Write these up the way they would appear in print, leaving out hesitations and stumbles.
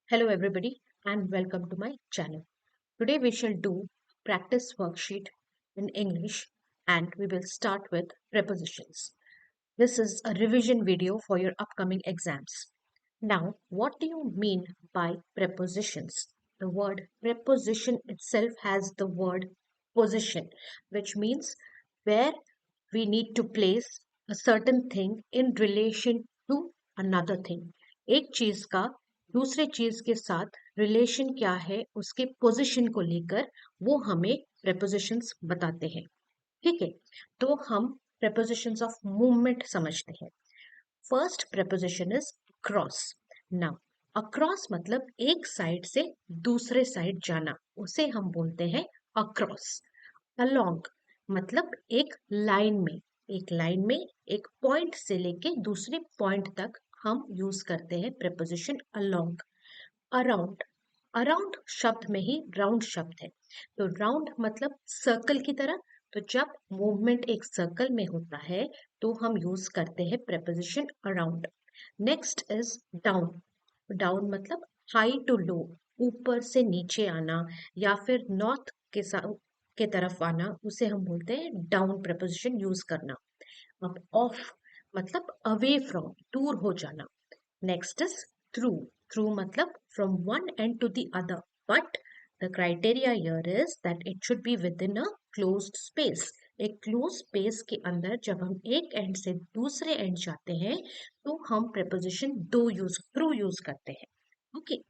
Hello everybody and welcome to my channel. Today we shall do practice worksheet in English and we will start with prepositions. This is a revision video for your upcoming exams. Now, what do you mean by prepositions? The word preposition itself has the word position, which means where we need to place a certain thing in relation to another thing. एक चीज का दूसरे चीज के साथ relation क्या है उसके पोजीशन को लेकर वो हमें prepositions बताते हैं. ठीक है, तो हम prepositions of movement समझते हैं. First preposition is across. Now across मतलब एक साइड से दूसरे साइड जाना, उसे हम बोलते हैं across. along मतलब एक लाइन में एक पॉइंट से लेके दूसरे पॉइंट तक हम यूज करते हैं preposition along. अराउंड, अराउंड शब्द में ही राउंड शब्द है, तो राउंड मतलब सर्कल की तरह. तो जब मूवमेंट एक सर्कल में होता है तो हम यूज करते हैं preposition around. Next is down. Down मतलब हाई टू लो, ऊपर से नीचे आना या फिर नॉर्थ के के तरफ आना, उसे हम बोलते हैं डाउन preposition यूज करना. अब ऑफ मतलब अवे फ्रॉम, दूर हो जाना. Next is through. Through matlab from one end to the other. But the criteria here is that it should be within a closed space. एक closed space के अंदर जब हम एक end से दूसरे end जाते हैं तो हम preposition through use करते हैं. Okay.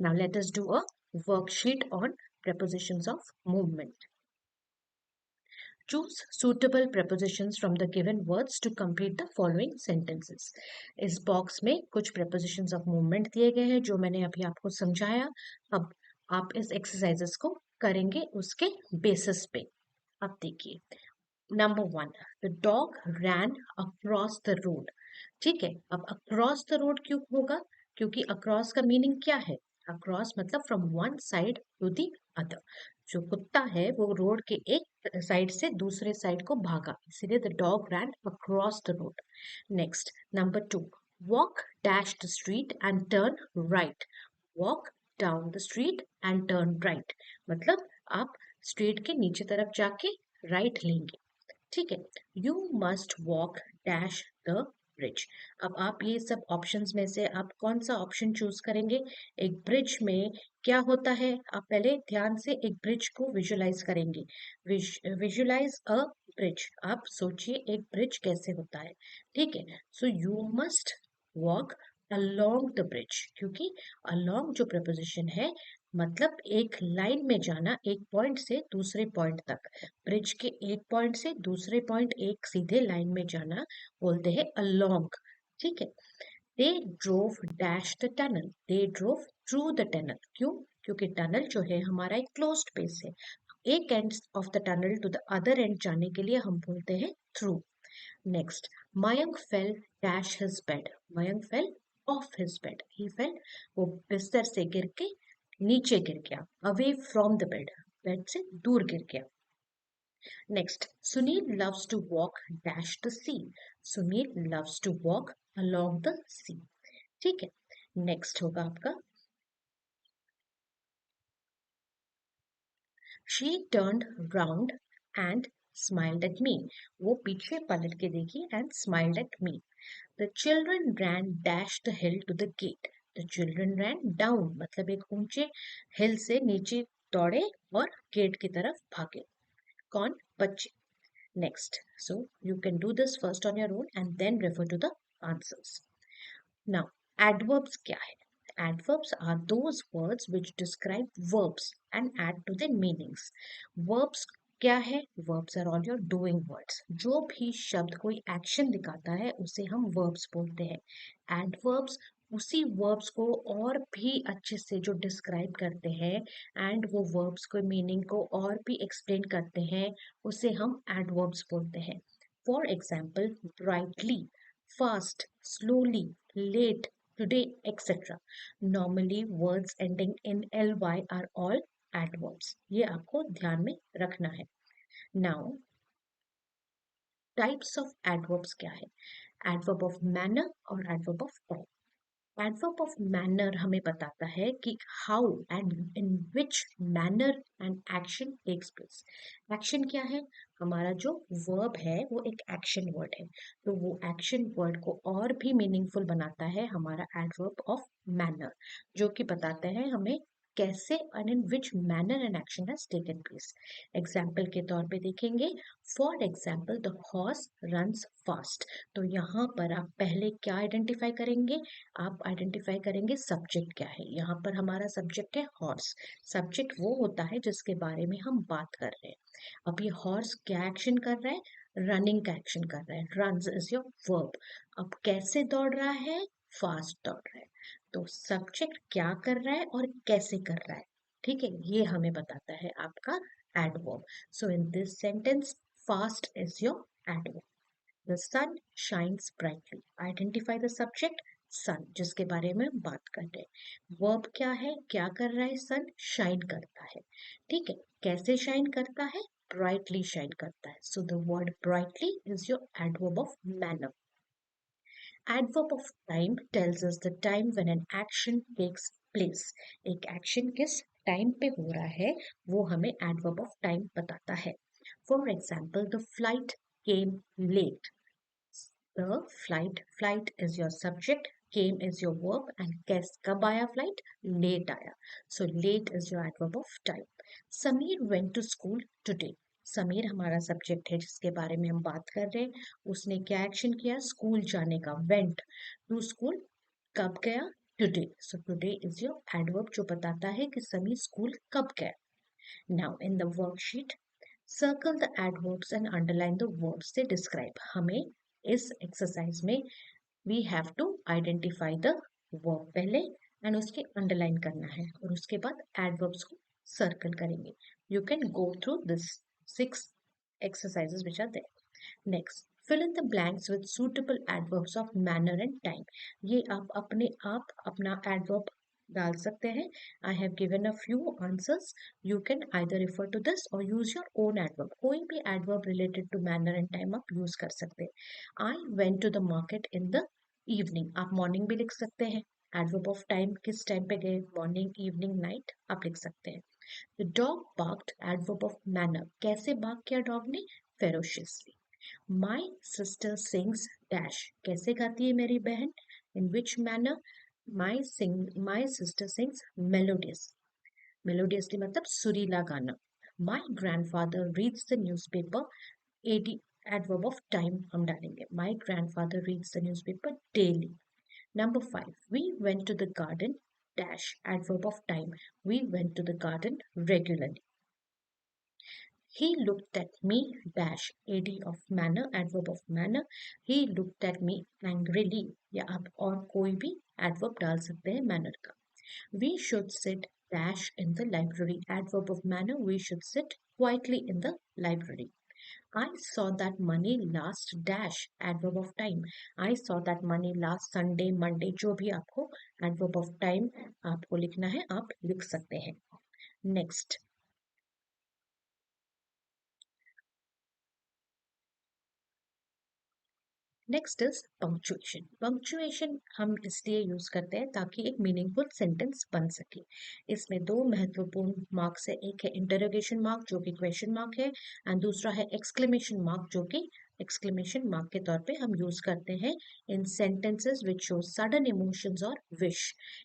Now let us do a worksheet on prepositions of movement. Choose suitable prepositions from the given words to complete the following sentences. इस बॉक्स में कुछ prepositions of movement दिए गए हैं जो मैंने अभी आपको समझाया. अब आप इस एक्सरसाइजेस को करेंगे उसके बेसिस पे. अब देखिए, number 1, the dog ran across the road. ठीक है, अब अक्रॉस द रोड क्यों होगा? क्योंकि अक्रॉस का मीनिंग क्या है? अक्रॉस मतलब from one side to the other. जो कुत्ता है वो रोड के एक साइड से दूसरे साइड को भागा, इसीलिए the dog ran across the road. Next, number 2, walk dash the street and turn right. Walk down the street and turn right मतलब आप स्ट्रीट के नीचे तरफ जाके राइट लेंगे. ठीक है, you must walk dash the bridge. अब आप ये सब ऑप्शंस में से आप कौन सा ऑप्शन चूज करेंगे? एक ब्रिज में क्या होता है, आप पहले ध्यान से एक ब्रिज को विजुलाइज करेंगे. विजुलाइज अ ब्रिज, आप सोचिए एक ब्रिज कैसे होता है. ठीक है, so you must walk along the bridge, क्योंकि अलोंग जो प्रपोजिशन है मतलब एक लाइन में जाना एक पॉइंट से दूसरे पॉइंट तक. ब्रिज के एक पॉइंट से दूसरे पॉइंट एक सीधे लाइन में जाना बोलते हैं अलोंग. ठीक है, they drove dash the tunnel. They drove through the tunnel. क्यों? क्योंकि टनल जो है हमारा एक क्लोज्ड स्पेस है. एक end of the tunnel to the other end जाने के लिए हम बोलते हैं through. Next, Mayank fell dash his bed. Mayank fell off his bed. He fell, वो बिस्तर से गिर के नीचे गिर गया. Away from the bed, bed से दूर गिर गया. Next, Sunil loves to walk dash the sea. Sunil loves to walk along the sea. ठीक है, नेक्स्ट होगा आपका, she turned round and smiled at me. वो पीछे पलट के देखी and smiled at me. The children ran dash the hill to the gate. The children ran down मतलब एक ऊंचे हिल से नीचे दौड़े और गेट की तरफ भागे. कौन? बच्चे. Next. So you can do this first on your own and then refer to the answers. Now, adverbs क्या है? Adverbs are those words which describe verbs and add to their meanings. Verbs क्या है? Verbs are all your doing words. जो भी शब्द कोई action दिखाता है उसे हम verbs बोलते हैं. Adverbs उसी verbs को और भी अच्छे से जो डिस्क्राइब करते हैं एंड वो verbs को मीनिंग को और भी एक्सप्लेन करते हैं उसे हम adverbs बोलते हैं. For example, brightly, fast, slowly, late, today, etc. Normally words ending in ly are all adverbs. ये आपको ध्यान में रखना है. Now, types of adverbs क्या है? Adverb of manner और adverb of form. Adverb of manner हमें बताता है कि how and in which manner and action takes place. Action क्या है? हमारा जो वर्ब है वो एक एक्शन वर्ड है, तो वो एक्शन वर्ड को और भी मीनिंगफुल बनाता है हमारा एडवर्ब ऑफ मैनर, जो कि बताते हैं हमें कैसे and in which manner and action has taken place. Example के तौर पे देखेंगे, for example the horse runs fast. तो यहाँ पर आप पहले क्या आइडेंटिफाई करेंगे? आप आइडेंटिफाई करेंगे सब्जेक्ट क्या है। यहाँ पर हमारा सब्जेक्ट है हॉर्स। सब्जेक्ट वो होता है जिसके बारे में हम बात कर रहे हैं। अब ये हॉर्स क्या एक्शन कर रहा है? रनिंग का एक्शन कर रहा है। Runs is your verb. अब कैसे दौड़ रहा है? फास्ट दौड़ रहा है। तो सब्जेक्ट क्या कर रहा है और कैसे कर रहा है, ठीक है, ये हमें बताता है आपका adverb. So in this sentence, fast is your adverb. The sun shines brightly. Identify the subject, sun, जिसके बारे में हम बात कर रहे हैं। वर्ब क्या है? क्या कर रहा है? सन शाइन करता है। ठीक है, कैसे शाइन करता है? ब्राइटली शाइन करता है। So the word brightly is your adverb of manner. Adverb of time tells us the time when an action takes place. एक एक्शन किस टाइम पे हो रहा है वो हमें adverb of time बताता है। For example, the flight came late. The flight is your subject, came is your verb, and guess कब आया flight? Late आया. So late is your adverb of time. Sameer went to school today. Sameer हमारा subject है जिसके बारे में हम बात कर रहे हैं। उसने क्या एक्शन किया? स्कूल जाने का, वेंट टू स्कूल। कब गया? Today. So today is your adverb जो बताता है कि समीर स्कूल कब गया। Now in the worksheet, circle the adverbs and underline the verbs they describe. हमें इस एक्सरसाइज में we have to identify the verb पहले एंड उसके अंडरलाइन करना है, और उसके बाद एडवर्ब्स को सर्कल करेंगे। You can go through this 6 exercises which are there. Next, fill in the blanks with suitable adverbs of manner and time. ये आप अपने आप अपना adverb डाल सकते हैं। I have given a few answers. You can either refer to this or use your own adverb. कोई भी adverb related to manner and time आप use कर सकते हैं। I went to the market in the evening. आप morning भी लिख सकते हैं। Adverb of time किस टाइम पे गए? Morning, evening, night आप लिख सकते हैं। The dog barked, adverb of manner. कैसे bark किया डॉग ने? Ferociously. My sister sings dash. कैसे गाती है मेरी बहन? In which manner? My sister sings melodious. Melodiously मतलब सुरीला गाना। My grandfather reads the newspaper. Ad adverb of time हम डालेंगे। My grandfather reads the newspaper daily. Number 5. We went to the garden dash, adverb of time. We went to the garden regularly. He looked at me dash, ad of manner, adverb of manner. He looked at me angrily, या आप और कोई भी adverb डाल सकते हैं manner का। We should sit dash in the library, adverb of manner. We should sit quietly in the library. I saw that money last dash, adverb of time. I saw that money last Sunday, Monday, जो भी आपको adverb of time आपको लिखना है आप लिख सकते हैं। Next, next is punctuation. Punctuation हम इसलिए यूज करते हैं ताकि एक मीनिंगफुल सेंटेंस बन सके। इसमें दो महत्वपूर्ण मार्क्स है, एक है इंटरोगेशन मार्क जो कि क्वेश्चन मार्क है, एंड दूसरा है एक्सक्लेमेशन मार्क जो कि एक्सक्लेमेशन मार्क के तौर पे हम यूज करते हैं in sentences which show sudden emotions और विश।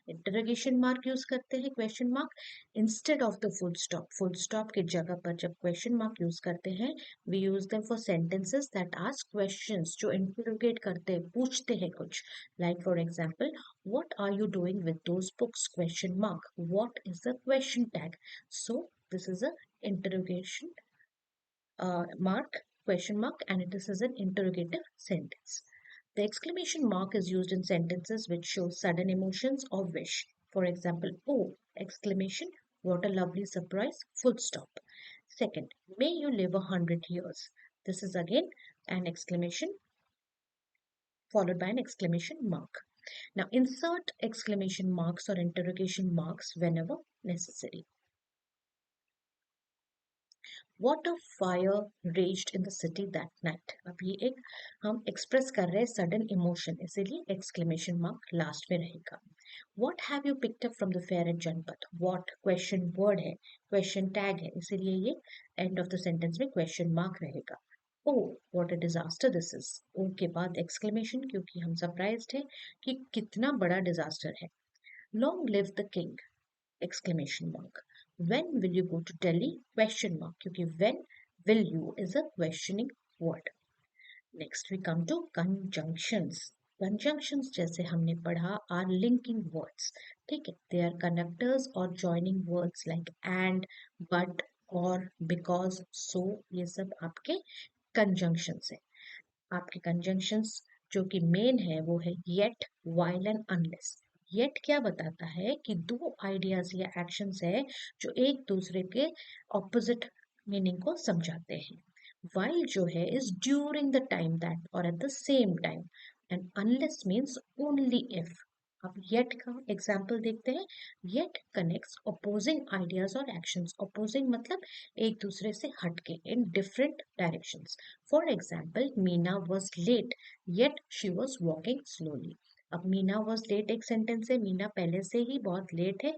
इंटरोगेशन मार्क यूज करते हैं question mark instead of the full stop. Full stop की जगह पर जब क्वेश्चन मार्क यूज करते हैं, we use them for sentences that ask questions, जो interrogate करते हैं, पूछते हैं कुछ। Like for example, what are you doing with those books? Question mark. What is the question tag? So this is a interrogation mark, question mark, and this is an interrogative sentence. The exclamation mark is used in sentences which show sudden emotions or wish. For example, oh, exclamation, what a lovely surprise, full stop. Second, may you live 100 years. This is again an exclamation followed by an exclamation mark. Now insert exclamation marks or interrogation marks whenever necessary. What a fire raged in the city that night. अब ये एक हम express कर रहे हैं sudden emotion, इसीलिए exclamation mark last में रहेगा। What have you picked up from the fair at Janpath. What question word है, क्वेश्चन टैग है, इसीलिए ये एंड ऑफ द सेंटेंस में क्वेश्चन मार्क रहेगा। Oh what a disaster this is. Oh के बाद एक्सक्लेमेशन, क्योंकि हम सरप्राइज्ड है कि कितना बड़ा डिजास्टर है। Long live the king, exclamation mark. When will you go to Delhi? Question mark. क्योंकि when will you is a questioning word. Next we come to conjunctions. Conjunctions जैसे हमने पढ़ा are linking words. ठीक है, they are connectors or joining words like and, but, or, because, so. ये सब आपके conjunctions है। आपके conjunctions जो कि मेन है वो है yet, while and unless। Yet क्या बताता है कि दो आइडियाज या एक्शंस है जो एक दूसरे के ऑपोजिट मीनिंग को समझाते हैं। वाइल जो है is during the time that और at the same time, and unless means only if. अब येट का एग्जाम्पल देखते हैं। येट कनेक्ट्स अपोजिंग आइडियाज और एक्शंस। अपोजिंग मतलब एक दूसरे से हटके, in different directions. For example, Meena was late yet she was walking slowly. अब मीना वॉज लेट एक सेंटेंस है, मीना पहले से ही बहुत लेट है,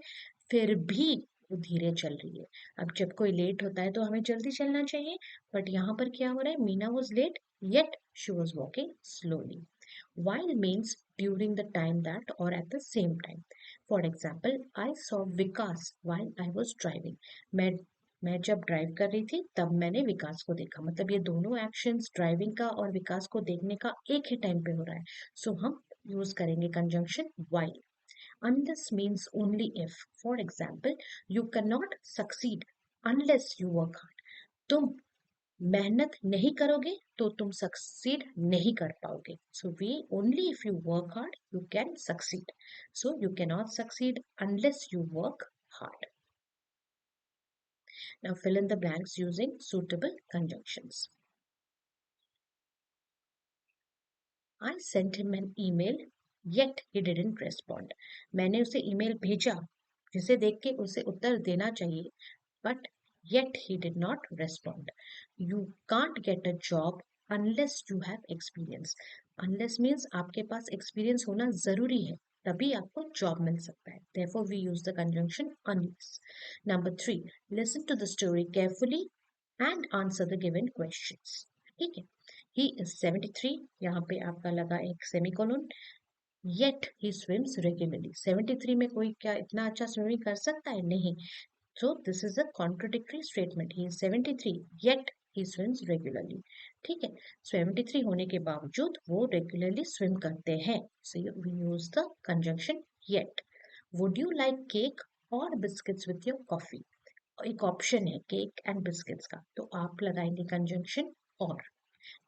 फिर भी वो धीरे चल रही है। अब जब कोई लेट होता है तो हमें जल्दी चलना चाहिए, बट यहाँ पर क्या हो रहा है, Meena was late yet she was walking slowly. While means during the time that or at the same time. For example, I saw Vikas while I was driving. मैं मैं जब ड्राइव कर रही थी तब मैंने विकास को देखा। मतलब ये दोनों एक्शंस, ड्राइविंग का और विकास को देखने का, एक ही टाइम पे हो रहा है। सो हम यूज करेंगे conjunction while. Unless means only if. For example, you cannot succeed unless you work hard. तुम मेहनत नहीं करोगे तो तुम सक्सीड नहीं कर पाओगे। So we only if you work hard you can succeed. So you can not succeed unless you work hard. Now fill in the blanks using suitable conjunctions. I sent him an email yet he didn't respond. मैंने उसे email भेजा जिसे देख के उसे उत्तर देना चाहिए, but yet he did not respond. You can't get a job unless you have experience. Unless means आपके पास experience होना जरूरी है, तभी आपको जॉब मिल सकता है। Therefore we use the conjunction unless. Number 3, listen to the story carefully and answer the given questions. ठीक है, he is 73, यहाँ पे आपका लगा एक semicolon. yet he swims regularly. 73 में कोई क्या इतना अच्छा स्विमिंग कर सकता है? नहीं। So this is a contradictory statement. He is 73 yet he swims regularly. ठीक है, 73 होने के बावजूद वो regularly swim करते हैं। So we use the conjunction yet. Would you like cake or biscuits with your coffee? एक ऑप्शन है केक एंड बिस्किट्स का, तो आप लगाएंगे कंजंक्शन और।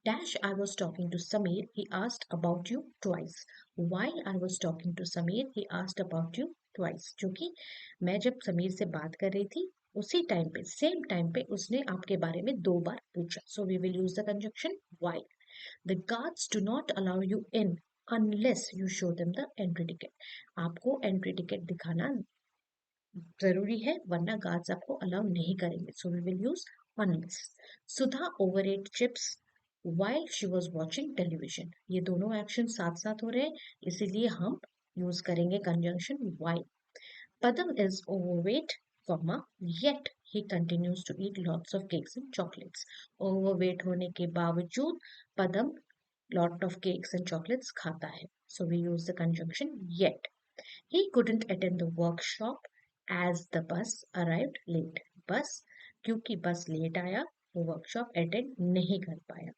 Dash, I was talking to Samir, he asked about you twice. While I was talking to Samir, he asked about you twice. जो कि मैं जब समीर से बात कर रही थी उसी टाइम पे, सेम टाइम पे उसने आपके बारे में दो बार पूछा। So we will use the conjunction while. The guards do not allow you in unless you show them the entry ticket. आपको entry ticket दिखाना जरूरी है, वरना गार्ड्स आपको अलाउ नहीं करेंगे। So we will use unless. Sudha overate chips while she was watching television. ये दोनों एक्शन साथ साथ हो रहे हैं, इसीलिए हम यूज करेंगे conjunction while. Padam is overweight, comma, yet he continues to eat lots of cakes and chocolates. Overweight होने के बावजूद पदम lot of cakes and chocolates खाता है. So we use the conjunction yet. He couldn't attend the workshop as the bus arrived late. बस क्योंकि बस late आया वो वर्कशॉप अटेंड नहीं कर पाया।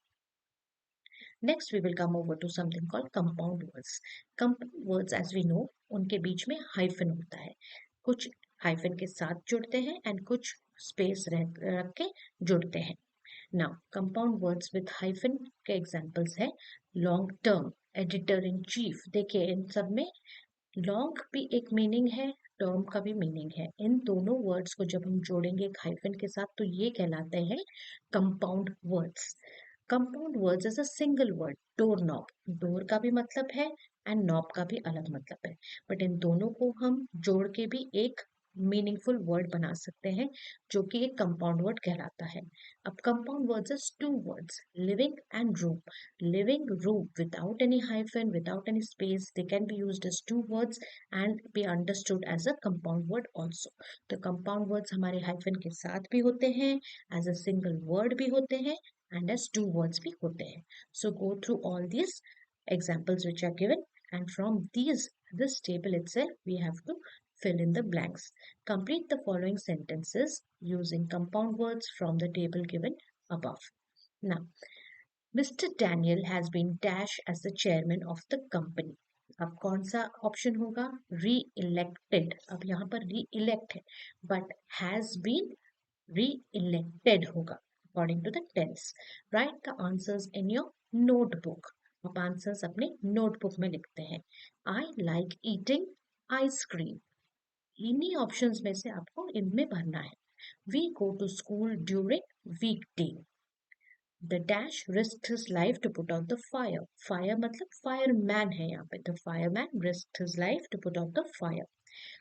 Next we will come over to something called compound words. Compound words as we know उनके बीच में हाइफन होता है, कुछ हाइफन के साथ जुड़ते हैं एंड कुछ स्पेस रख के जुड़ते हैं। Now compound words with hyphen के एग्जांपल्स है long term, editor in chief. देखिए इन सब में लॉन्ग भी एक मीनिंग है, टर्म का भी मीनिंग है। इन दोनों वर्ड्स को जब हम जोड़ेंगे एक हाइफन के साथ तो ये कहलाते हैं compound words. Compound words is a single word. Door knob, door का भी मतलब है एंड नॉब का भी अलग मतलब है, बट इन दोनों को हम जोड़ के भी एक मीनिंगफुल वर्ड बना सकते हैं जो कि एक कंपाउंड वर्ड कहलाता है। अब compound words is two words, living and room. Living room without any hyphen, without any space, they can be used as two words and be understood as a compound word also. तो compound words हमारे hyphen के साथ भी होते हैं, as a single word भी होते हैं, and as two words भी होते हैं. So go through all these examples which are given, and from this table itself we have to fill in the blanks. Complete the following sentences using compound words from the table given above. Now, Mr. Daniel has been dash as the chairman of the company. अब कौन सा option होगा? री-इलेक्टेड. अब यहाँ पर री-इलेक्ट है, but has been re-elected होगा according to the tense. Write the answers in your notebook. आप आंसर्स अपने नोटबुक में लिखते हैं. I like eating ice cream. इन्हीं ऑप्शंस में से आपको इनमें भरना है. We go to school during weekday. The dash risked his life to put out the fire. Fire मतलब fireman है यहाँ पे. The fireman risked his life to put out the fire.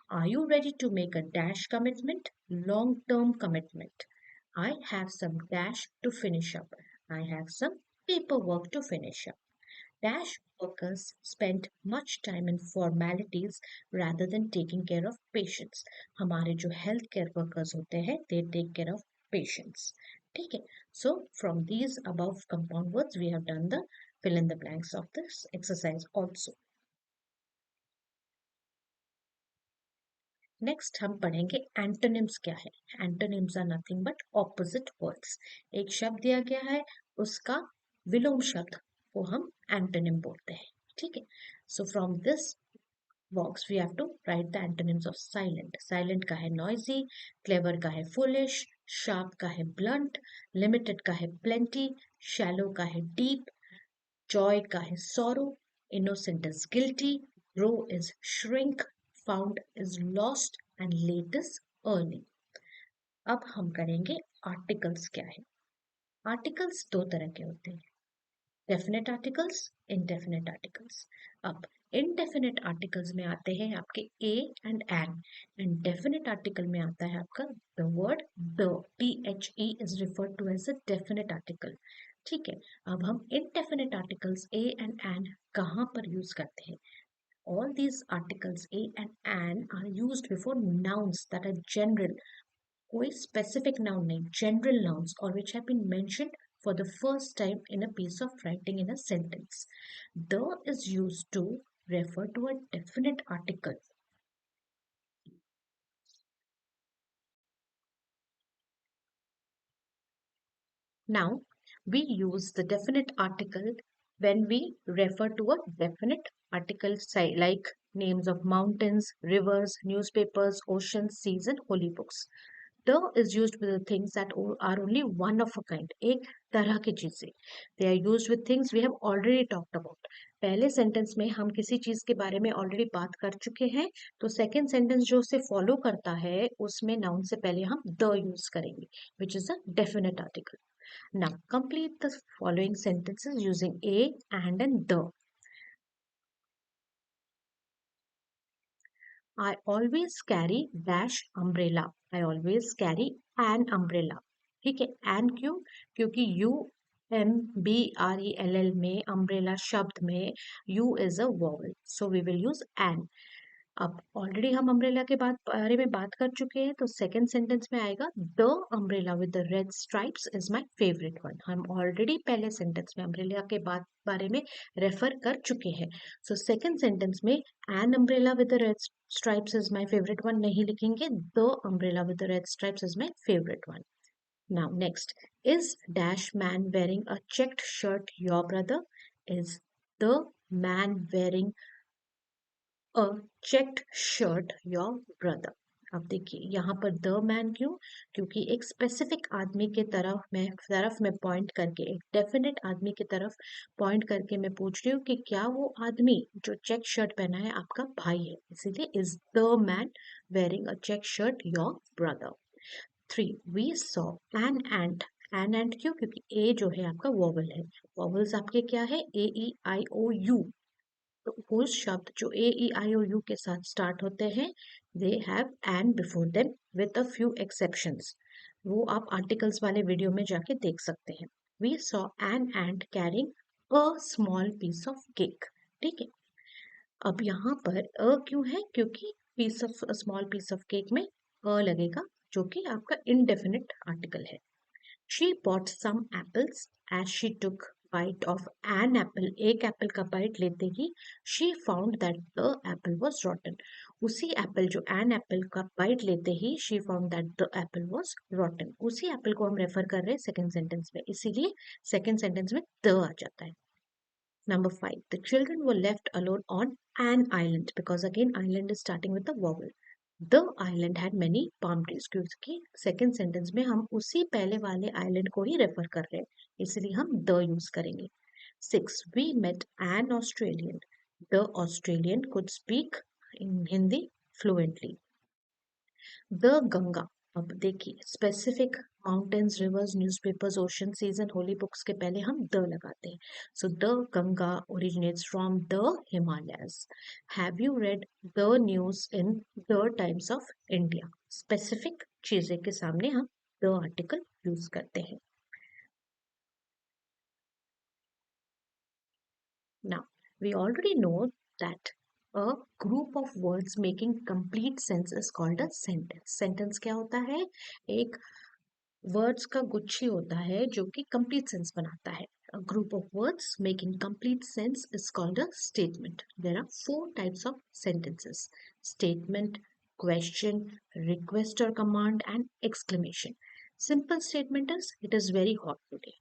Are you ready to make a dash commitment? Long-term commitment. I have some dash to finish up. I have some paperwork to finish up. Dash workers spend much time in formalities rather than taking care of patients. हमारे जो health care workers होते हैं, they take care of patients. ठीक है. So from these above compound words, we have done the fill in the blanks of this exercise also. Next हम पढ़ेंगे antonyms क्या है. Antonyms are nothing but opposite words. एक शब्द दिया गया है, उसका विलोम शब्द को हम एंटोनिम बोलते हैं. ठीक है. So from this box we have to write the antonyms of silent. Silent का है नॉइजी, क्लेवर का है फुलिश, शार्प का है ब्लंट, लिमिटेड का है प्लेंटी, शैलो का है डीप, जॉय का है sorrow, innocent is guilty, grow is shrink, found is lost and late is early. अब हम करेंगे आर्टिकल्स क्या है. आर्टिकल्स दो तरह के होते हैं, डेफिनेट आर्टिकल्स, इनडेफिनेट आर्टिकल्स. अब इनडेफिनेट आर्टिकल्स में आते हैं आपके a and an, and definite article में आता है आपका the word the. THE is referred to as a definite article. ठीक है. अब हम indefinite articles a and an कहाँ पर यूज करते हैं? All these articles A and an are used before nouns that are general. कोई specific noun नहीं, general nouns, or which have been mentioned for the first time in a piece of writing in a sentence. The is used to refer to a definite article. Now, we use the definite article when we refer to a definite article like names of mountains, rivers, newspapers, oceans, seas, and holy books. The is used with the things that are only one of a kind. एक तरह की चीजें. They are used with things we have already talked about. पहले sentence में हम किसी चीज के बारे में ऑलरेडी बात कर चुके हैं, तो सेकेंड सेंटेंस जो उसे फॉलो करता है उसमें नाउन से पहले हम द यूज करेंगे, which is a definite article. Now complete the following sentences using a and the. I always carry dash umbrella. I always carry an umbrella. ठीक है. an क्यों? क्योंकि UMBRELL में umbrella शब्द में U is a vowel, so we will use an. अब already हम umbrella के बारे में बात कर चुके हैं, तो सेकंड सेंटेंस में आएगा the umbrella with the red stripes is my favourite one. हम ऑलरेडी पहले सेंटेंस में अम्ब्रेला के बारे में रेफर कर चुके हैं. सो सेकंड सेंटेंस में an umbrella with the red stripes is my favourite one नहीं लिखेंगे, the umbrella with the red stripes is my favourite one. Now next, is dash man wearing a checked shirt your brother? Is the man wearing a checked shirt your brother? अब देखिए यहाँ पर the man क्यों? क्योंकि एक specific आदमी के तरफ में पॉइंट करके, एक डेफिनेट आदमी की तरफ पॉइंट करके मैं पूछ रही हूँ कि क्या वो आदमी जो चेक शर्ट पहना है आपका भाई है, इसीलिए is the man wearing a check shirt your brother. 3. We saw an ant. An ant क्यों? क्योंकि ए जो है आपका वॉवल है. वॉवल्स आपके क्या है? A E I O U. तो वो शब्द जो ए ई आई ओ यू के साथ स्टार्ट होते हैं, they have an before them with a few exceptions. वो आप आर्टिकल्स वाले वीडियो में जाके देख सकते हैं। We saw an ant carrying a small piece of cake. ठीक है, अब यहाँ पर अ क्यों है, क्योंकि piece of small piece of cake में अ लगेगा, जो कि आपका इनडेफिनिट आर्टिकल है। She bought some apples as she took bite of an apple. एक एप्पल का बाइट लेते ही she found that the apple was rotten. उसी एप्पल जो एन एप्पल का बाइट लेते ही she found that the apple was rotten. उसी Apple को हम रेफर कर रहे हैं सेकंड सेंटेंस में, इसीलिए सेकंड सेंटेंस में द आ जाता है। Number 5. The children were left alone on an island because again island is starting with the vowel. The island had many palm trees क्योंकि सेकेंड सेंटेंस में हम उसी पहले वाले आइलैंड को ही रेफर कर रहे हैं, इसलिए हम द यूज करेंगे। 6. We met an Australian. The Australian could speak in Hindi fluently. The Ganga, अब देखिए specific mountains, reverse, newspapers, ocean, season, holy books के पहले हम द लगाते हैं। So the Ganga originates from the Himalayas. Have you read the news in the times of India? Specific चीजें के सामने हम द आर्टिकल यूज करते हैं। Now, we already know that a group of words making complete sense is called a sentence. Sentence क्या होता है? एक वर्ड्स का गुच्छी होता है जो कि कंप्लीट सेंस बनाता है। A group of words making complete sense is called a statement. There are four types of sentences: statement, question, request or command, and exclamation. Simple statement is it is very hot today.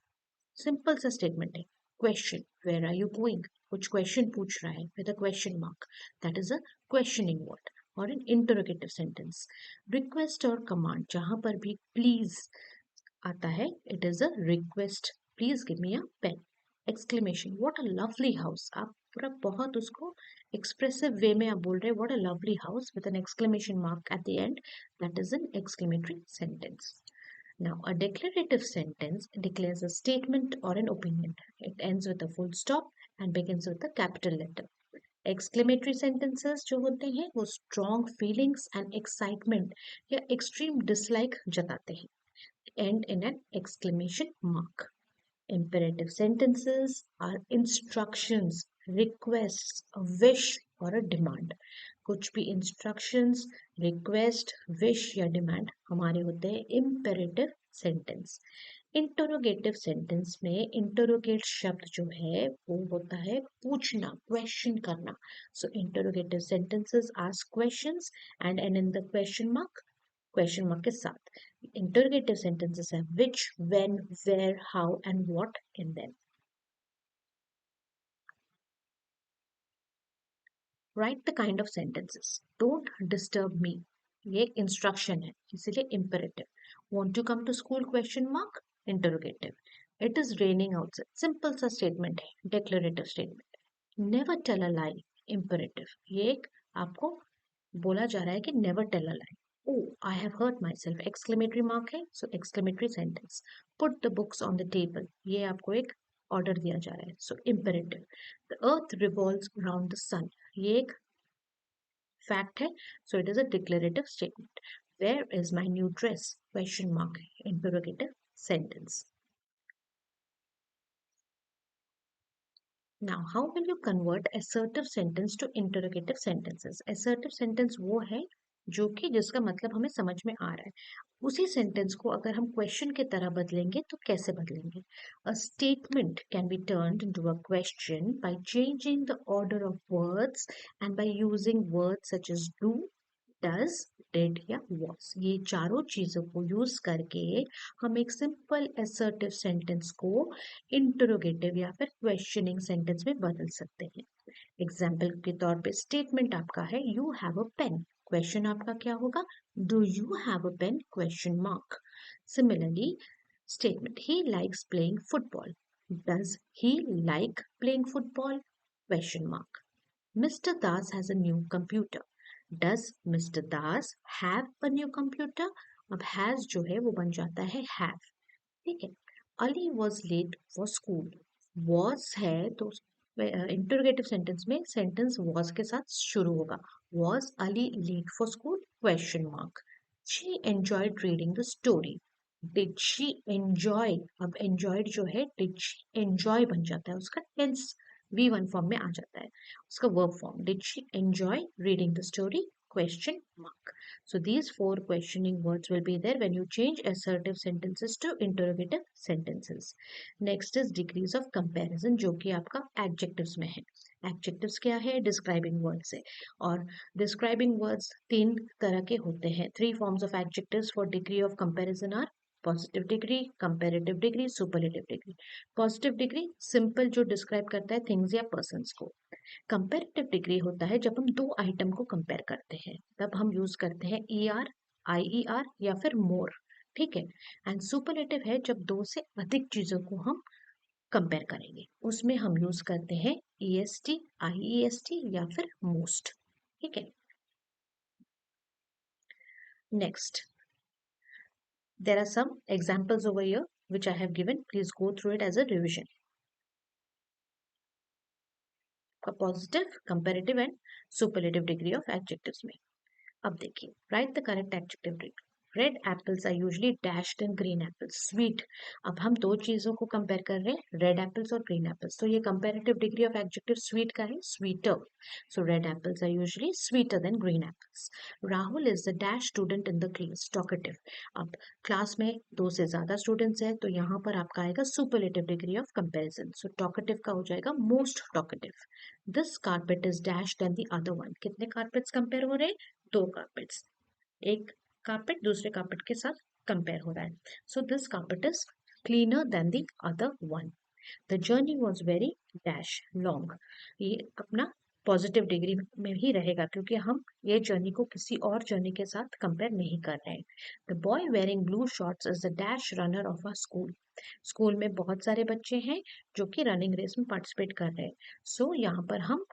Simple सा statement है। Question, where are you going? कुछ question पूछ रहा है with a question mark, that is a questioning word और an interrogative sentence. Request और command, जहां पर भी प्लीज आता है, it is a request, please give me a pen. Exclamation, what a lovely house, आप पूरा बहुत उसको एक्सप्रेसिव वे में आप बोल रहे हैं what a lovely house with an exclamation mark at the end, that is an exclamatory sentence. Now, a declarative sentence declares a statement or an opinion. It ends with a full stop and begins with a capital letter. Exclamatory sentences जो होते हैं वो strong feelings and excitement या extreme dislike जताते हैं, end in an exclamation mark. Imperative sentences are instructions, requests, a wish or a demand. कुछ भी instructions, request, wish या demand हमारे होते हैं imperative sentence. इंटरोगेटिव सेंटेंस में इंटरोगेट शब्द जो है वो होता है पूछना, क्वेश्चन करना। So interrogative sentences ask questions and end in the question mark के साथ। इंटरोगेटिव सेंटेंसेस है which, when, where, how and what in them. Write the kind of sentences. Don't disturb me, ये एक इंस्ट्रक्शन है, इसीलिए imperative. Want to come to school? Question mark, interrogative. It is raining outside, simple सा statement है, declarative statement. Never tell a lie, imperative. ये एक आपको बोला जा रहा है कि never tell a lie. Oh, I have hurt myself, exclamatory mark है, so exclamatory sentence. Put the books on the table, ये आपको एक ऑर्डर दिया जा रहा है, so imperative. The earth revolves around the sun, ये एक फैक्ट है, so it is a declarative statement. Where is my new dress? Question mark, interrogative sentence. Now, how will you convert assertive sentence to interrogative sentences? Assertive sentence वो है जो कि जिसका मतलब हमें समझ में आ रहा है। उसी सेंटेंस को अगर हम क्वेश्चन की तरह बदलेंगे तो कैसे बदलेंगे? A statement can be turned into a question by changing the order of words and by using words such as do, does, did या वॉज। ये चारों चीजों को यूज करके हम एक सिंपल असर्टिव सेंटेंस को इंटरोगेटिव या फिर क्वेश्चनिंग सेंटेंस में बदल सकते हैं। एग्जाम्पल के तौर पे स्टेटमेंट आपका है you have a pen, question आपका क्या होगा? Do you have a pen? Question mark. Similarly statement he likes playing football, does he like playing football? Question mark. Mr. Das has a new computer. Does Mr. Das have a new computer? अब has जो है वो बन जाता है have, ठीक है। Ali was late for school. Was है तो इंटरोगेटिव सेंटेंस में सेंटेंस वॉज के साथ शुरू होगा. Was Ali late for school, question mark. She enjoyed reading the story. Did she enjoy, अब एंजॉयड जो है डिड शी एंजॉय बन जाता है, उसका टेंस V1 फॉर्म में आ जाता है, उसका verb form. Did she enjoy reading the story, question mark. So these four questioning words will be there when you change assertive sentences to interrogative sentences. Next is degrees of comparison, जो कि आपका adjectives में है. Adjectives क्या है? Describing words है. और describing words तीन तरह के होते हैं. Three forms of adjectives for degree of comparison are positive degree, comparative degree, superlative degree. Positive degree simple जो डिस्क्राइब करता है थिंग्स या पर्सन्स को. कंपेरेटिव डिग्री होता है जब हम दो आइटम को कंपेयर करते हैं, तब हम यूज करते हैं ER, IER या फिर मोर. ठीक है. एंड सुपरलेटिव है जब दो से अधिक चीजों को हम कंपेयर करेंगे, उसमें हम यूज करते हैं EST, IEST या फिर मोस्ट. ठीक है. Next, there are some examples over here which I have given. Please go through it as a revision. Positive, comparative and superlative degree of adjectives में. अब देखिए, write the correct adjective degree. Red apples are usually dashed and green apples. Sweet, अब हम दो चीजों को compare कर रहे हैं, रेड एप्पल्स और ग्रीन एप्पल्स, तो ये comparative degree of adjective sweet का है, sweeter. So red apples are usually sweeter than green apples. Rahul is the dash student in the class, talkative. अब क्लास में दो से ज्यादा स्टूडेंट्स हैं, तो यहाँ पर आपका आएगा superlative degree of comparison. So talkative का हो जाएगा most talkative. This carpet is dash than the other one. कितने कारपेट्स कंपेयर हो रहे हैं? दो कारपेट्स. एक कार्पेट दूसरे कार्पेट के साथ कंपेयर हो रहा है. So this carpet is cleaner then the other one. The journey was very dash long. ये अपना पॉजिटिव डिग्री में ही रहेगा क्योंकि हम ये जर्नी को किसी और जर्नी के साथ कंपेयर नहीं कर रहे हैं. The boy wearing blue shorts is the dash runner of a school. School में बहुत सारे बच्चे हैं जो कि रनिंग रेस में पार्टिसिपेट कर रहे हैं. सो यहाँ पर हम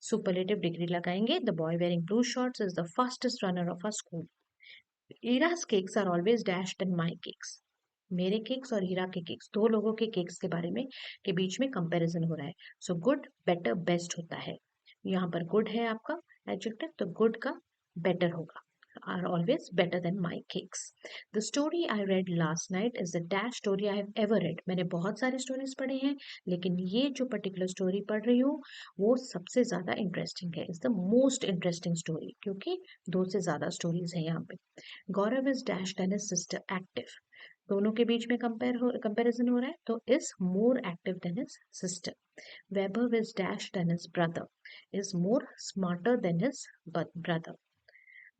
सुपरलेटिव डिग्री लगाएंगे. The boy wearing blue shorts is the fastest runner of a school. ईरा's cakes are always dashed than my cakes. मेरे केक्स और हीरा के केक्स, दो लोगों के केक्स के बारे में के बीच में कंपैरिजन हो रहा है. सो गुड, बेटर, बेस्ट होता है. यहाँ पर गुड है आपका एडजेक्टिव, तो गुड का बेटर होगा. are always better than my cakes. The story I read last night is the dash story I have ever read. मैंने बहुत सारी स्टोरीज पढ़ी हैं, लेकिन ये जो पर्टिकुलर स्टोरी पढ़ रही हूँ वो सबसे ज्यादा इंटरेस्टिंग है. Is the most interesting story, क्योंकि दो से ज्यादा स्टोरीज है यहाँ पे. Gaurav is dash than his sister active. दोनों के बीच में कंपैरिजन हो रहा है, तो is more active than his sister. Vaibhav is dash than his brother. Is more smarter than his brother.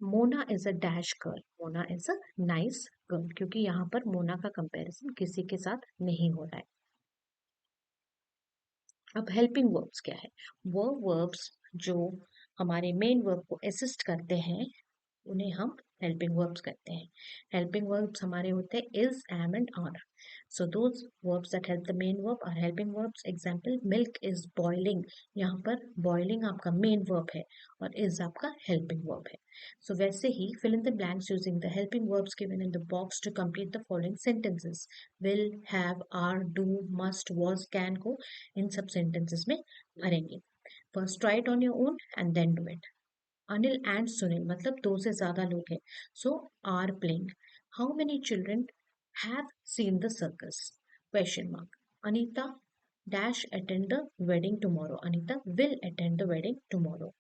Mona is a dash girl. Mona is a nice girl, क्योंकि यहाँ पर मोना का कंपैरिजन किसी के साथ नहीं हो रहा है. अब हेल्पिंग वर्ब्स क्या है? वो वर्ब्स जो हमारे मेन वर्ब को असिस्ट करते हैं उन्हें हम हेल्पिंग वर्ब्स कहते हैं. हेल्पिंग वर्ब्स हमारे होते हैं is, am and are. So those verbs that help the main verb are helping verbs. Example, milk is boiling. यहाँ पर बॉइलिंग आपका मेन वर्ब है और इज आपका हेल्पिंग वर्ब है. सो वैसे ही fill in the blanks using the helping verbs given in the box to complete the following sentences. Will, have, are, do, must, was, can को इन सब सेंटेंसेस में भरेंगे. First try it on your own and then do it. Anil and Sunil मतलब दो से ज्यादा लोग हैं. So are playing. How many children have seen the circus, question mark. Anita dash attend the wedding tomorrow. Anita will attend the wedding tomorrow.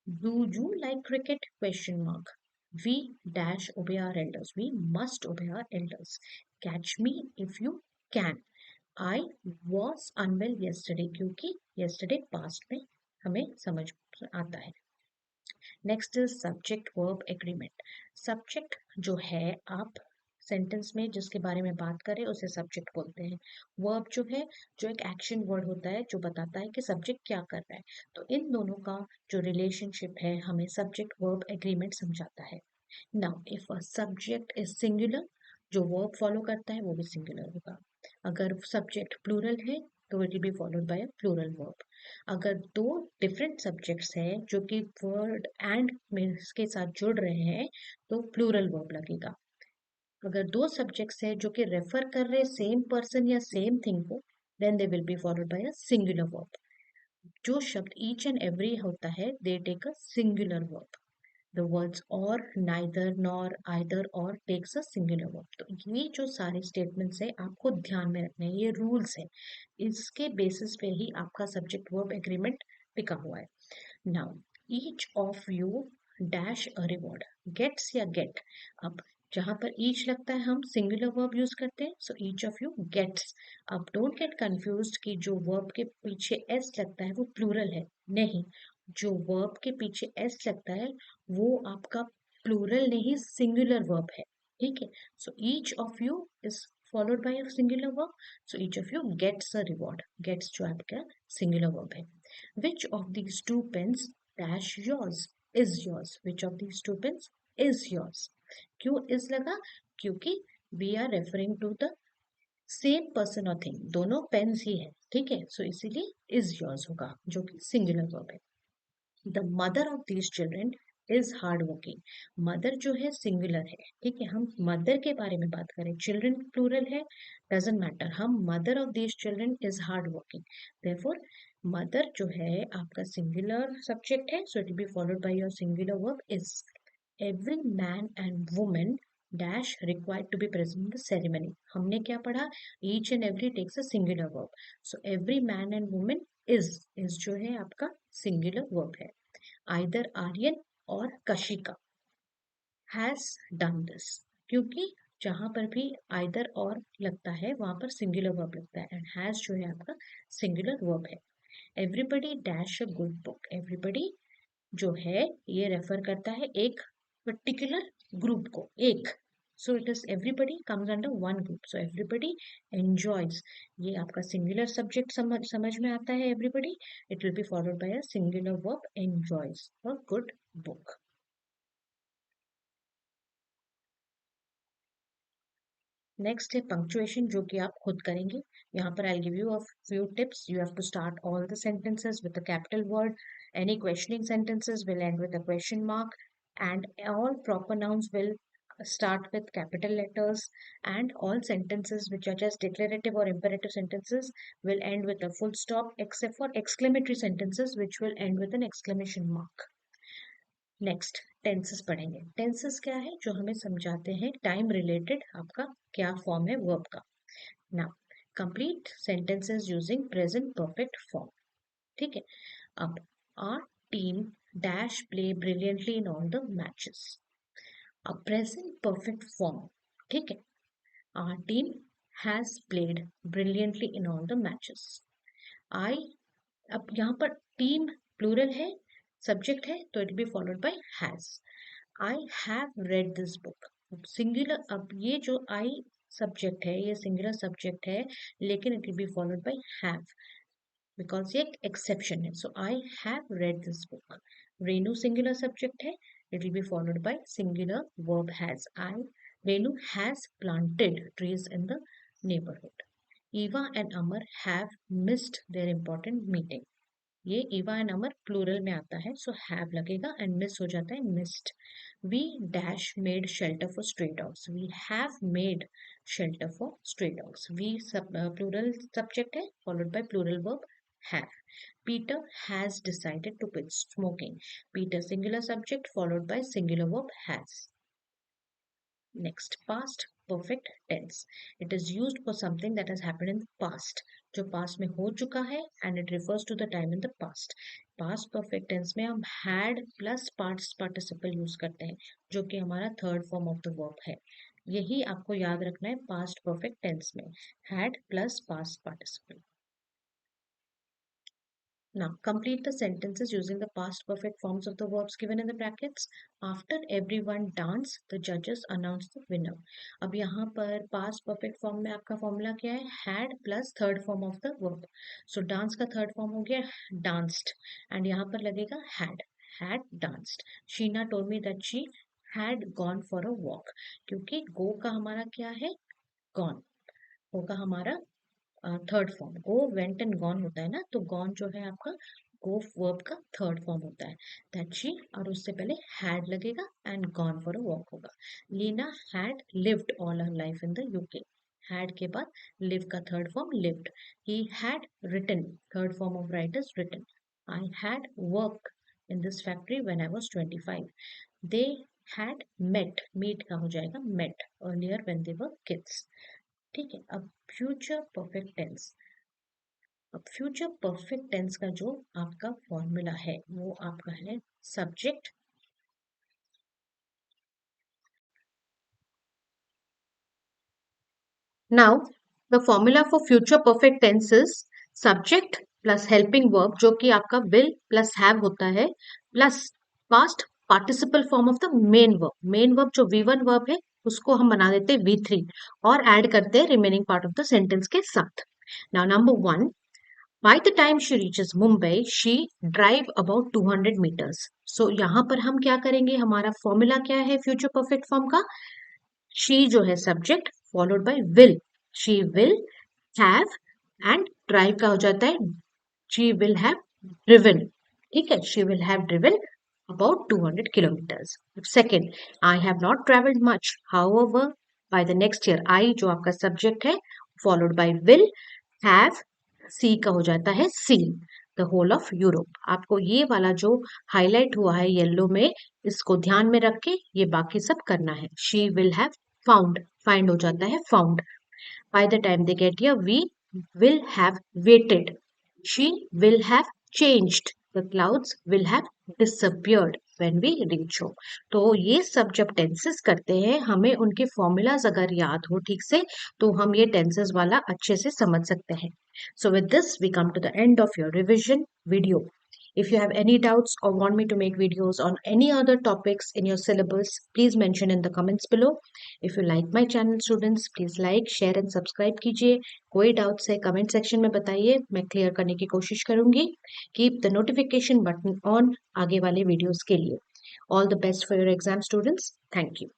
Do you like cricket, question mark. We dash obey our elders. We must obey our elders. Catch me if you can. I was unwell yesterday, क्योंकि yesterday past में हमें समझ आता है. Next is subject verb agreement. Subject जो है आप sentence में जिसके बारे में बात करें उसे सब्जेक्ट बोलते हैं. वर्ब जो है जो एक एक्शन वर्ड होता है जो बताता है कि सब्जेक्ट क्या कर रहा है. तो इन दोनों का जो रिलेशनशिप है हमें सब्जेक्ट वर्ब एग्रीमेंट समझाता है. Now if a subject is singular, जो वर्ब फॉलो करता है वो भी सिंगुलर होगा. अगर सब्जेक्ट प्लूरल है तो it will be followed by a plural verb. अगर दो डिफरेंट सब्जेक्ट्स हैं जो कि वर्ड एंड में के साथ जुड़ रहे हैं तो प्लूरल वर्ब लगेगा. अगर दो सब्जेक्ट्स हैं जो कि रेफर कर रहे हैं सेम पर्सन या सेम थिंग को, then they will be followed by a singular verb. जो शब्द ईच एंड एवरी होता है they take a singular verb. The words or, neither, nor, either or takes a singular verb. तो ये जो सारे स्टेटमेंट्स है आपको ध्यान में रखने हैं, ये रूल्स है. इसके बेसिस पे ही आपका सब्जेक्ट वर्ब एग्रीमेंट टिका हुआ है. Now each of you dash a reward. Gets या गेट. अब जहां पर ईच लगता है हम सिंगुलर वर्ब यूज करते हैं, so each of you gets. अब डोंट गेट कंफ्यूज्ड कि जो वर्ब के पीछे एस लगता है वो प्लूरल है. नहीं, जो वर्ब के पीछे एस लगता है वो आपका प्लूरल नहीं सिंगुलर वर्ब है. ठीक है. So each of you is followed by a singular verb. So each of you gets a reward. Gets जो आपका सिंगुलर वर्ब है. Which of these two pens dash yours is yours. Which of these two pens is yours. क्यों is लगा? क्योंकि we are referring to the same person और thing, दोनों pens ही है. ठीक है. सो इसीलिए इज योर्स होगा जो कि सिंगुलर वर्ब है. The mother of these children is hard working. Mother जो है सिंगुलर है. ठीक है. हम मदर के बारे में बात करें, चिल्ड्रेन प्लूरल है, डजेंट मैटर. हम mother of these children is hard working. Therefore mother जो है आपका सिंगुलर सब्जेक्ट है, so it will be followed by your singular verb is. Every man and women dash required to be present in the ceremony. हमने क्या पढ़ा? Each and every takes a singular verb. So every man and women is जो है आपका singular verb है. Either Aryan और Kashika has done this. क्योंकि जहां पर भी आइदर और लगता है वहां पर सिंगुलर वर्ब लगता है, एंड हैज जो है आपका सिंगुलर वर्ब है. Everybody dash a good book. Everybody जो है ये रेफर करता है एक पर्टिकुलर ग्रुप को, एक. So it is everybody comes under one group. So everybody enjoys, ये आपका सिंगुलर सब्जेक्ट समझ में आता है. Everybody, it will be followed by a singular verb enjoys a good book. Next है पंक्चुएशन, जो कि आप खुद करेंगे. यहाँ पर I give you a few tips. You have to start all the sentences with a capital word. Any questioning sentences will end with a question mark, and all proper nouns will start with capital letters, and all sentences which are just declarative or imperative sentences will end with a full stop, except for exclamatory sentences which will end with an exclamation mark. Next tenses पढ़ेंगे. Tenses क्या है? जो हमें समझाते हैं time related आपका क्या form है वर्ब का. Now complete sentences using present perfect form. ठीक है. अब our team dash play brilliantly in all the matches. अब प्रेजेंट परफेक्ट फॉर्म. ठीक है. Our team has played brilliantly in all the matches. आई, अब यहाँ पर टीम प्लूरल है, सब्जेक्ट है, तो it be followed by has. I have read this book. Singular, अब ये जो आई सब्जेक्ट है ये सिंगुलर सब्जेक्ट है, लेकिन it will be followed by have, because ये एक एक्सेप्शन है. So I have read this book. Renu singular subject है, it will be followed by singular verb has. I, Renu has planted trees in the neighbourhood. Eva and Amar have missed their important meeting. ये Eva and Amar plural में आता है, so have लगेगा and miss हो जाता है missed. We dash made shelter for stray dogs. We have made shelter for stray dogs. We plural subject है followed by plural verb have. Peter has decided to quit smoking. Peter singular subject followed by singular verb has. Next, past perfect tense. It is used for something that has happened in the past. जो past में हो चुका है, and it refers to the time in the past. Past perfect tense में हम had plus past participle use करते हैं, जो कि हमारा third form of the verb है. यही आपको याद रखना है past perfect tense में, had plus past participle. Now, complete the sentences using the past perfect forms of the verbs given in the brackets. After everyone dance, the judges announce the winner. अब यहाँ पर past perfect form में आपका formula क्या है? Had plus third form of the verb. So dance का third form हो गया danced, and यहाँ पर लगेगा had. Had danced. Sheena told me that she had gone for a walk. क्योंकि go का हमारा क्या है? Gone. होगा हमारा third form. Go went and gone होता है ना, तो गॉन जो है आपका गो वर्ब का थर्ड फॉर्म होता है. दैट शी, और उससे पहले हैड लगेगा and gone for a walk होगा. Leena had lived all her life in the UK. Had के बाद लिव का third form lived. He had written, third form of write is written. I had work in this factory when I was 25. They had met, meet का हो जाएगा met earlier when they were kids. ठीक है. अब future perfect tense. अब future perfect tense का जो आपका फॉर्मूला है वो आपका है subject. Now the formula for future perfect tense is subject plus helping verb जो कि आपका विल प्लस हैव होता है plus past participle form of the main verb. Main verb जो V1 वर्ब है उसको हम बना देते हैं V3 और ऐड करते हैं remaining part of the sentence के साथ. Now number 1, by the time she reaches Mumbai, she drive about 200 meters. So यहाँ पर हम क्या करेंगे, हमारा फॉर्मूला क्या है फ्यूचर परफेक्ट फॉर्म का. she जो है subject followed by will. she will have and drive का हो जाता है she will have driven. ठीक है, she will have driven about 200 kilometers. Second, I have not traveled much. However, by the next year, I जो आपका subject है followed by will have सी का हो जाता है seal the whole of Europe. आपको ये वाला जो हाईलाइट हुआ है येलो में इसको ध्यान में रख के ये बाकी सब करना है. She will have found, find हो जाता है found. By the time they get here we will have waited. She will have changed. The clouds will have disappeared when we reach home. तो ये सब जब टेंसेस करते हैं हमें उनके फॉर्मूलाज अगर याद हो ठीक से तो हम ये टेंसेस वाला अच्छे से समझ सकते हैं. So with this we come to the end of your revision video. If you have any doubts or want me to make videos on any other topics in your syllabus, please mention in the comments below. If you like my channel students, please like, share and subscribe कीजिए. कोई doubts है comment section में बताइए, मैं clear करने की कोशिश करूंगी. Keep the notification button on आगे वाले वीडियोस के लिए. All the best for your exam students. Thank you.